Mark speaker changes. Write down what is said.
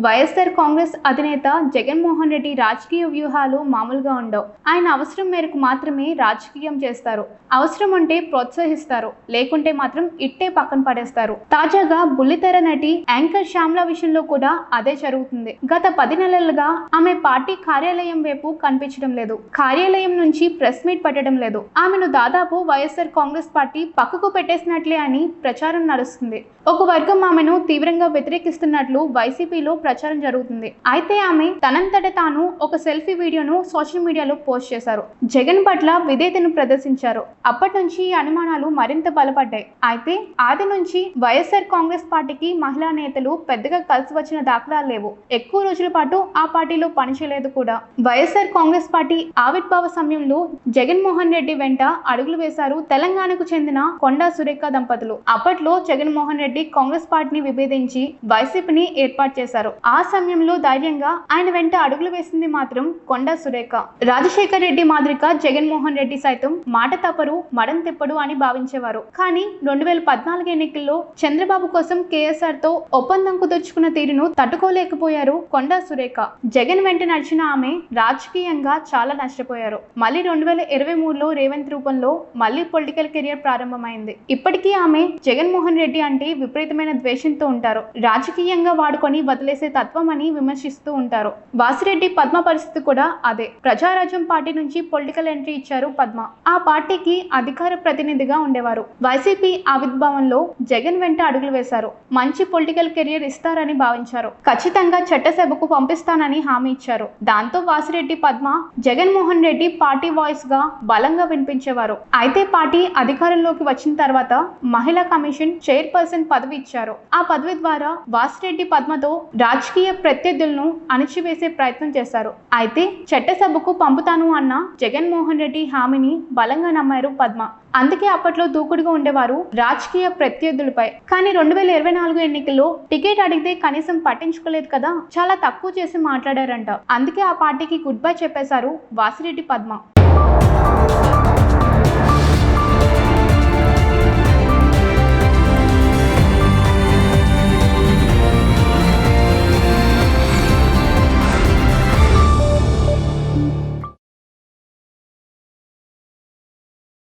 Speaker 1: వైఎస్ఆర్ కాంగ్రెస్ అధినేత జగన్మోహన్ రెడ్డి రాజకీయ వ్యూహాలు మామూలుగా ఉండవు. ఆయన అవసరం మేరకు మాత్రమే రాజకీయం చేస్తారు. అవసరం ఉంటే ప్రోత్సహిస్తారు, లేకుంటే మాత్రం ఇట్టే పక్కన పడేస్తారు. తాజాగా బుల్లితెర నటి యాంకర్ శ్యామ్లా విషయంలో కూడా అదే జరుగుతుంది. గత 10 నెలలుగా ఆమె పార్టీ కార్యాలయం వైపు కనిపించడం లేదు. కార్యాలయం నుంచి ప్రెస్ మీట్ పెట్టడం లేదు. ఆమెను దాదాపు వైఎస్ఆర్ కాంగ్రెస్ పార్టీ పక్కకు పెట్టేసినట్లే అని ప్రచారం నడుస్తుంది. ఒక వర్గం ఆమెను తీవ్రంగా వ్యతిరేకిస్తున్నట్లు వైసీపీలో ప్రచారం జరుగుతుంది. అయితే ఆమె తనంతట తాను ఒక సెల్ఫీ వీడియోను సోషల్ మీడియాలో పోస్ట్ చేశారు. జగన్ పట్ల విధేయతను ప్రదర్శించారు. అప్పటి నుంచి ఈ అనుమానాలు మరింత బలపడ్డాయి. అయితే ఆది నుంచి వైఎస్ఆర్ కాంగ్రెస్ పార్టీకి మహిళా నేతలు పెద్దగా కలిసి వచ్చిన దాఖలాలు లేవు. ఎక్కువ రోజుల పాటు ఆ పార్టీలో పనిచేయలేదు కూడా. వైఎస్ఆర్ కాంగ్రెస్ పార్టీ ఆవిర్భావ సమయంలో జగన్మోహన్ రెడ్డి వెంట అడుగులు వేశారు తెలంగాణకు చెందిన కొండా సురేఖ దంపతులు. అప్పట్లో జగన్మోహన్ రెడ్డి కాంగ్రెస్ పార్టీని విభేదించి వైసీపీని ఏర్పాటు చేశారు. ఆ సమయంలో ధైర్యంగా ఆయన వెంట అడుగులు వేసింది మాత్రం కొండా సురేఖ. రాజశేఖర్ రెడ్డి మాదిరిగా జగన్మోహన్ రెడ్డి సైతం మాట తప్పరు, మడం తిప్పడు అని భావించేవారు. కానీ 2014 ఎన్నికల్లో చంద్రబాబు కోసం కేఎస్ఆర్ తో ఒప్పందం కుదుర్చుకున్న తీరును తట్టుకోలేకపోయారు కొండా సురేఖ. జగన్ వెంట నడిచిన ఆమె రాజకీయంగా చాలా నష్టపోయారు. మళ్ళీ 2023లో రేవంత్ రూపంలో మళ్ళీ పొలిటికల్ కెరియర్ ప్రారంభమైంది. ఇప్పటికీ ఆమె జగన్మోహన్ రెడ్డి అంటే విపరీతమైన ద్వేషంతో ఉంటారు. రాజకీయంగా వాడుకొని వదిలేసే తత్వం అని విమర్శిస్తూ ఉంటారు. వాసిరెడ్డి పద్మ పరిస్థితి కూడా అదే. ప్రజారాజ్యం పార్టీ నుంచి పొలిటికల్ ఎంట్రీ ఇచ్చారు పద్మ. ఆ పార్టీకి అధికార ప్రతినిధిగా ఉండేవారు. వైసీపీ ఆవిర్భావంలో జగన్ వెంట అడుగులు వేశారు. మంచి పొలిటికల్ కెరియర్ ఇస్తారని భావించారు. ఖచ్చితంగా చట్టసభకు పంపిస్తానని హామీ ఇచ్చారు. దాంతో వాసిరెడ్డి పద్మ జగన్మోహన్ రెడ్డి పార్టీ వాయిస్ గా బలంగా వినిపించేవారు. అయితే పార్టీ అధికారంలోకి వచ్చిన తర్వాత మహిళా కమిషన్ చైర్పర్సన్ పదవి ఇచ్చారు. ఆ పదవి ద్వారా వాసిరెడ్డి పద్మతో రాజకీయ ప్రత్యర్థులను అణిచివేసే ప్రయత్నం చేశారు. అయితే చట్టసభకు పంపుతాను అన్న జగన్మోహన్ రెడ్డి హామీని బలంగా నమ్మారు పద్మ. అందుకే అప్పట్లో దూకుడుగా ఉండేవారు రాజకీయ ప్రత్యర్థులపై. కానీ 2024 ఎన్నికల్లో టికెట్ అడిగితే కనీసం పట్టించుకోలేదు కదా, చాలా తక్కువ చేసి మాట్లాడారంట. అందుకే ఆ పార్టీకి గుడ్ బై చెప్పేశారు వాసిరెడ్డి పద్మ.